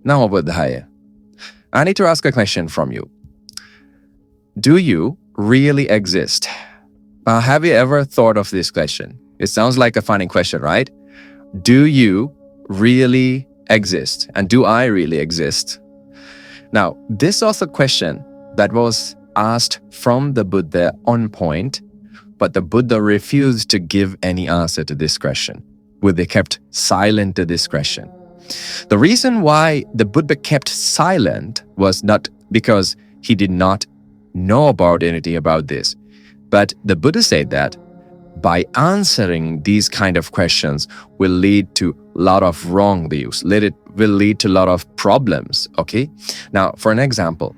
Now Buddhaya, I need to ask a question from you. Do you really exist? Have you ever thought of this question? It sounds like a funny question, right? Do you really exist? And do I really exist? Now, this was a question that was asked from the Buddha on point, but the Buddha refused to give any answer to this question. Buddha kept silent to this question. The reason why the Buddha kept silent was not because he did not know about anything about this, but the Buddha said that by answering these kind of questions will lead to a lot of wrong views. It will lead to a lot of problems, okay? Now, for an example,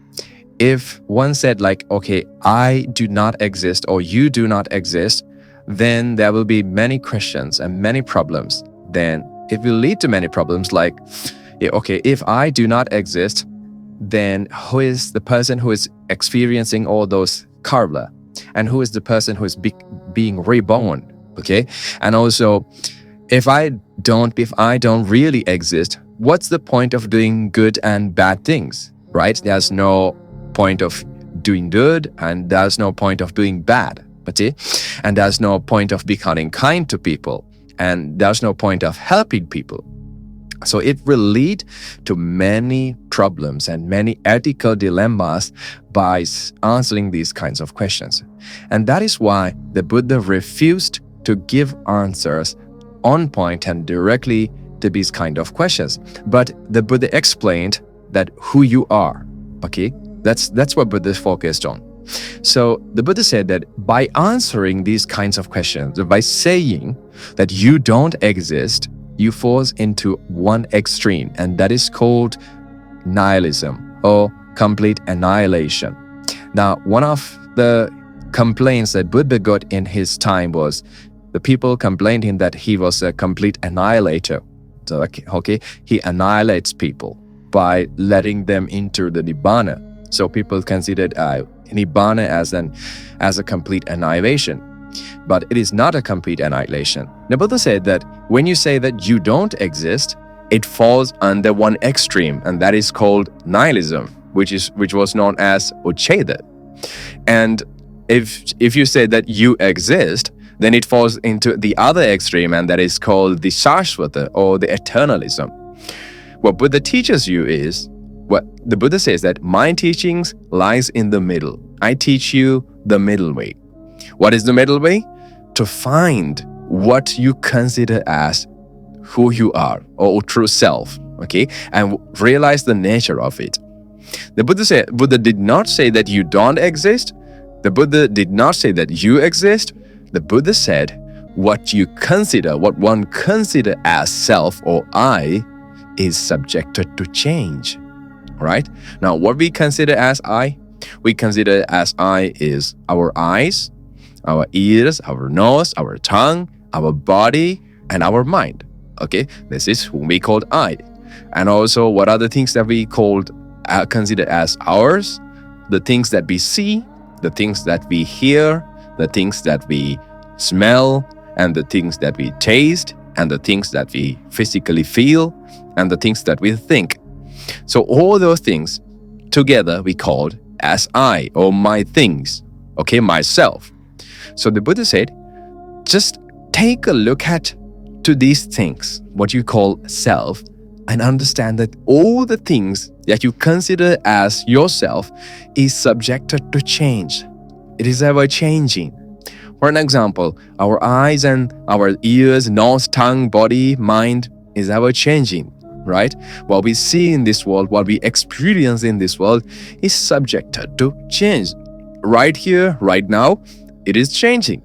if one said like, okay, I do not exist or you do not exist, then there will be many questions and many problems. Then it will lead to many problems like, okay, if I do not exist, then who is the person who is experiencing all those karma? And who is the person who is being reborn? Okay, and also, if I don't really exist, what's the point of doing good and bad things? Right? There's no point of doing good, and there's no point of doing bad. Okay, and there's no point of becoming kind to people, and there's no point of helping people. So it will lead to many problems and many ethical dilemmas by answering these kinds of questions. And that is why the Buddha refused to give answers on point and directly to these kind of questions. But the Buddha explained that who you are, okay? That's what Buddha focused on. So the Buddha said that by answering these kinds of questions, by saying that you don't exist, you fall into one extreme, and that is called nihilism or complete annihilation. Now, one of the complaints that Buddha got in his time was the people complained him that he was a complete annihilator. So, okay, he annihilates people by letting them into the nibbana. So people considered nibbana as a complete annihilation. But it is not a complete annihilation. The Buddha said that when you say that you don't exist, it falls under one extreme, and that is called nihilism, which was known as Ucheda. And if you say that you exist, then it falls into the other extreme, and that is called the Shashvata or the eternalism. What Buddha teaches you is, what the Buddha says that my teachings lies in the middle. I teach you the middle way. What is the middle way? To find what you consider as who you are or true self, okay? And realize the nature of it. The Buddha did not say that you don't exist. The Buddha did not say that you exist. The Buddha said what one consider as self or I is subjected to change, right? Now, what we consider as I? We consider as I is our eyes, our ears, our nose, our tongue, our body, and our mind. Okay, this is whom we called I. And also, what are the things that we consider as ours? The things that we see, the things that we hear, the things that we smell, and the things that we taste, and the things that we physically feel, and the things that we think. So all those things together we called as I, or my things, okay, myself. So the Buddha said, just take a look to these things, what you call self, and understand that all the things that you consider as yourself is subjected to change. It is ever changing. For an example, our eyes and our ears, nose, tongue, body, mind is ever changing, right? What we see in this world, what we experience in this world is subjected to change. Right here, right now, it is changing.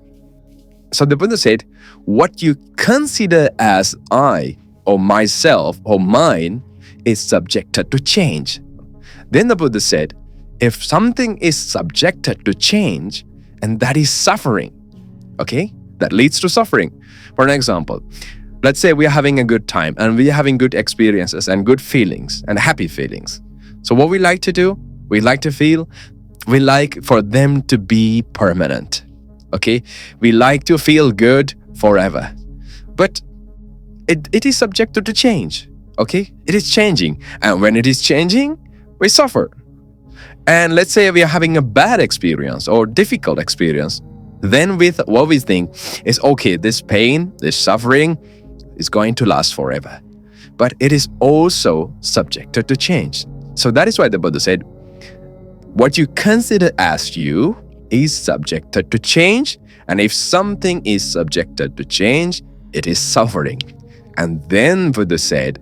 So the Buddha said, what you consider as I or myself or mine is subjected to change. Then the Buddha said, if something is subjected to change, and that is suffering, okay, that leads to suffering. For an example, let's say we are having a good time and we are having good experiences and good feelings and happy feelings. So what we like to do, we like to feel, we like for them to be permanent. Okay, we like to feel good forever, but it is subjected to change. Okay? It is changing. And when it is changing, we suffer. And let's say we are having a bad experience or difficult experience. Then what we think is, okay, this pain, this suffering is going to last forever. But it is also subjected to change. So that is why the Buddha said, what you consider as you is subjected to change. And if something is subjected to change, it is suffering. And then Buddha said,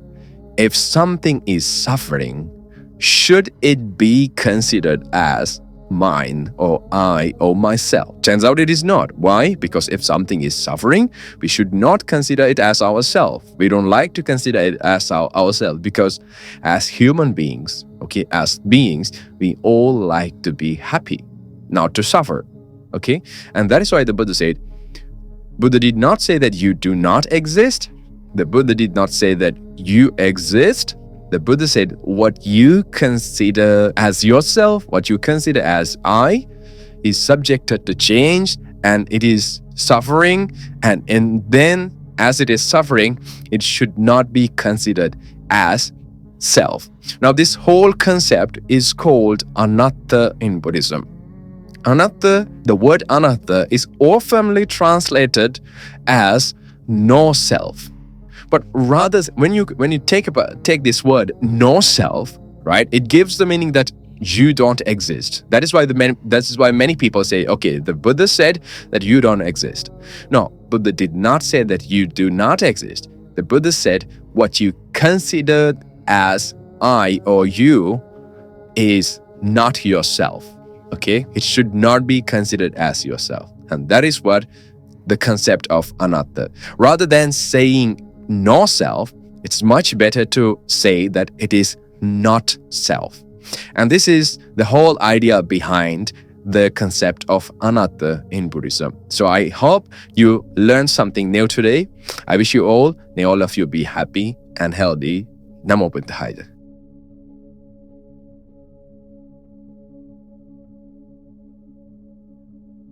if something is suffering, should it be considered as mine or I or myself? Turns out it is not. Why? Because if something is suffering, we should not consider it as ourselves. We don't like to consider it as ourselves because as human beings, okay, as beings, we all like to be happy, not to suffer. Okay? And that is why the Buddha said, Buddha did not say that you do not exist. The Buddha did not say that you exist. The Buddha said, what you consider as yourself, what you consider as I, is subjected to change and it is suffering. And then, as it is suffering, it should not be considered as self. Now, this whole concept is called Anatta in Buddhism. Anatta, the word Anatta is oftenly translated as no self. But rather, when you take this word no self, right, it gives the meaning that you don't exist. That is why many people say, okay, the Buddha said that you don't exist. No, Buddha did not say that you do not exist. The Buddha said what you considered as I or you is not yourself. Okay, it should not be considered as yourself, and that is what the concept of Anatta. Rather than saying no self, it's much better to say that it is not self. And this is the whole idea behind the concept of Anatta in Buddhism. So I hope you learned something new today. I wish you all, may all of you be happy and healthy. Namo Buddhaya.